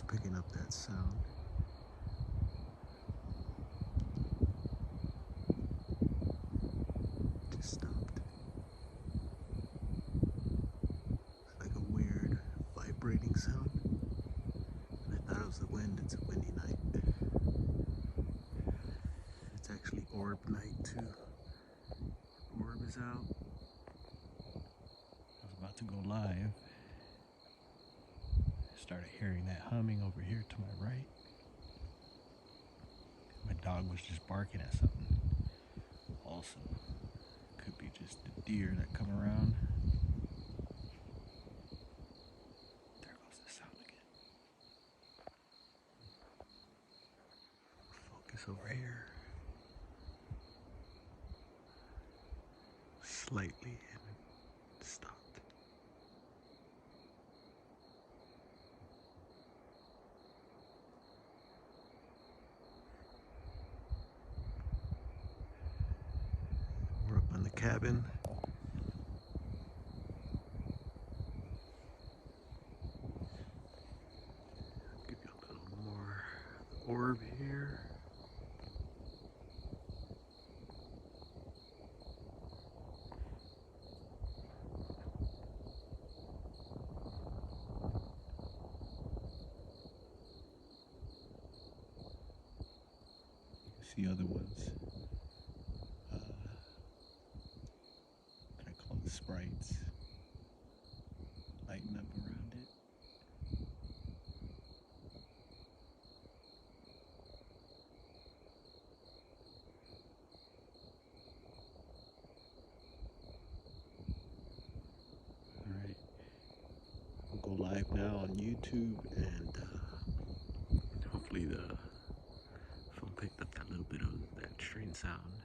phone's picking up that sound. Just stopped. It's like a weird vibrating sound. And I thought it was the wind. It's a windy night. It's actually orb night too. Orb is out. I was about to go live. I started hearing that humming over here to my right. My dog was just barking at something. Also, could be just the deer that come around. There goes the sound again. Focus over here. Slightly and stopped. We're up on the cabin. Give you a little more orb here. See other ones that I call the sprites lighting up around it. Alright, we'll go live now on YouTube, and hopefully the phone picked up that little bit of that strange sound.